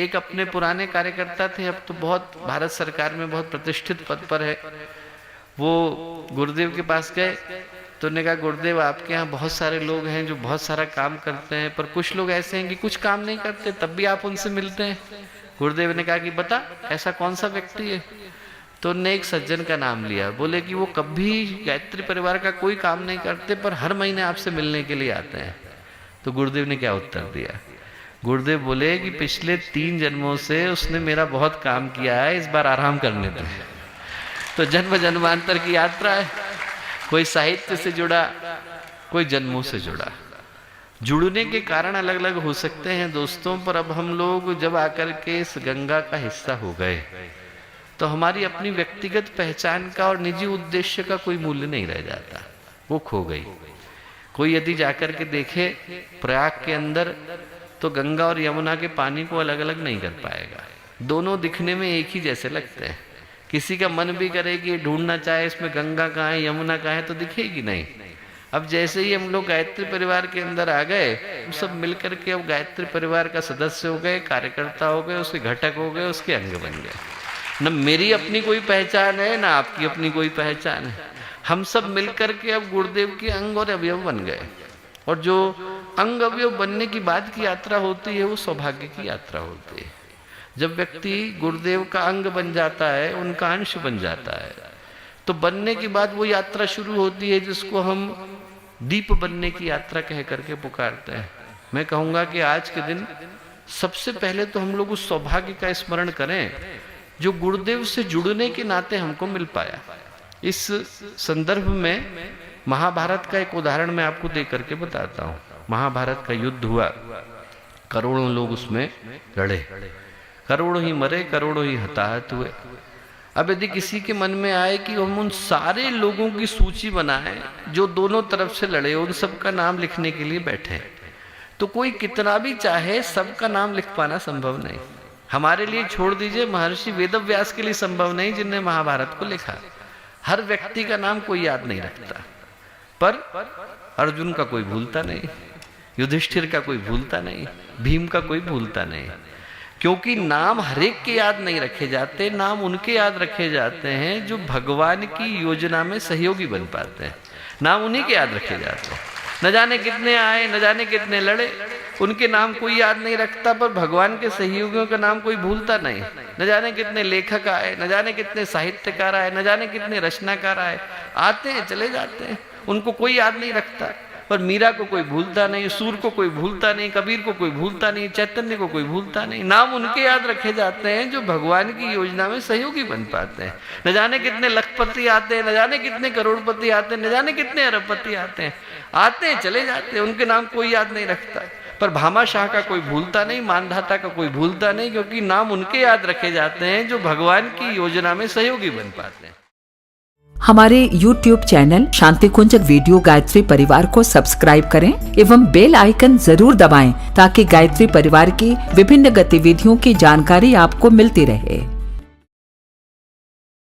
एक अपने पुराने कार्यकर्ता थे, अब तो बहुत भारत सरकार में बहुत प्रतिष्ठित पद पर है, वो गुरुदेव के पास गए तो उन्होंने कहा गुरुदेव आपके यहाँ बहुत सारे लोग हैं जो बहुत सारा काम करते हैं, पर कुछ लोग ऐसे हैं कि कुछ काम नहीं करते, तब भी आप उनसे मिलते हैं। गुरुदेव ने कहा कि बता ऐसा कौन सा व्यक्ति है। तो उन्होंने एक सज्जन का नाम लिया, बोले कि वो कभी गायत्री परिवार का कोई काम नहीं करते पर हर महीने आपसे मिलने के लिए आते हैं। तो गुरुदेव ने क्या उत्तर दिया? गुरुदेव बोले कि पिछले 3 जन्मों से उसने मेरा बहुत काम किया है, इस बार आराम करने दो। तो जन्म जन्मांतर की यात्रा है, कोई साहित्य से जुड़ा, कोई जन्मों से जुड़ा। जुड़ने के कारण अलग अलग हो सकते हैं दोस्तों, पर अब हम लोग जब आकर के इस गंगा का हिस्सा हो गए तो हमारी अपनी व्यक्तिगत पहचान का और निजी उद्देश्य का कोई मूल्य नहीं रह जाता, वो खो गई। कोई यदि जाकर के देखे प्रयाग के अंदर तो गंगा और यमुना के पानी को अलग अलग नहीं कर पाएगा, दोनों दिखने में एक ही जैसे लगते हैं। किसी का मन भी करे कि ढूंढना चाहे इसमें गंगा कहाँ है यमुना कहाँ है तो दिखेगी नहीं। अब जैसे ही हम लोग गायत्री परिवार के अंदर आ गए, हम सब मिलकर के अब गायत्री परिवार का सदस्य हो गए, कार्यकर्ता हो गए, उसके घटक हो गए, उसके अंग बन गए। न मेरी अपनी कोई पहचान है ना आपकी अपनी कोई पहचान है, हम सब मिलकर के अब गुरुदेव के अंग और अवयव बन गए। और जो अंग अवयव बनने की बाद की यात्रा होती है वो सौभाग्य की यात्रा होती है। जब व्यक्ति गुरुदेव का अंग बन जाता है, उनका अंश बन जाता है, तो बनने के बाद वो यात्रा शुरू होती है जिसको हम दीप बनने की यात्रा कह करके पुकारते हैं। मैं कहूँगा कि आज के दिन सबसे पहले तो हम लोग उस सौभाग्य का स्मरण करें जो गुरुदेव से जुड़ने के नाते हमको मिल पाया। इस संदर्भ में महाभारत का एक उदाहरण मैं आपको दे करके बताता हूँ। महाभारत का युद्ध हुआ, करोड़ों लोग उसमें लड़े, करोड़ों ही मरे, करोड़ों ही हताहत हुए। अब यदि किसी के मन में आए कि हम उन सारे लोगों की सूची बनाएं जो दोनों तरफ से लड़े, उन सबका नाम लिखने के लिए बैठे, तो कोई कितना भी चाहे सबका नाम लिख पाना संभव नहीं। हमारे लिए छोड़ दीजिए, महर्षि वेदव्यास के लिए संभव नहीं जिनने महाभारत को लिखा। हर व्यक्ति का नाम कोई याद नहीं रखता, पर अर्जुन का कोई भूलता नहीं, युधिष्ठिर का कोई भूलता नहीं, भीम का कोई भूलता नहीं, क्योंकि नाम हरेक के याद नहीं रखे जाते, नाम उनके याद रखे जाते हैं जो भगवान की योजना में सहयोगी बन पाते हैं। नाम उन्हीं के याद रखे जाते हैं। न जाने कितने आए, न जाने कितने लड़े, उनके नाम कोई याद नहीं रखता, पर भगवान के सहयोगियों का नाम कोई भूलता नहीं। न जाने कितने लेखक आए, न जाने कितने साहित्यकार आए, न जाने कितने रचनाकार आए, आते हैं चले जाते हैं, उनको कोई याद नहीं रखता। पर मीरा को कोई भूलता नहीं, सूर को कोई भूलता नहीं, कबीर को कोई भूलता नहीं, चैतन्य को कोई भूलता नहीं। नाम उनके याद रखे जाते हैं जो भगवान की योजना में सहयोगी बन पाते हैं। न जाने कितने लखपति आते हैं, न जाने कितने करोड़पति आते हैं, न जाने कितने अरबपति आते हैं चले जाते हैं, उनके नाम कोई याद नहीं रखता। पर भामाशाह का कोई भूलता नहीं, मानधाता का कोई भूलता नहीं, क्योंकि नाम उनके याद रखे जाते हैं जो भगवान की योजना में सहयोगी बन पाते हैं। हमारे YouTube चैनल शांति कुंज वीडियो गायत्री परिवार को सब्सक्राइब करें एवं बेल आइकन जरूर दबाएं ताकि गायत्री परिवार की विभिन्न गतिविधियों की जानकारी आपको मिलती रहे।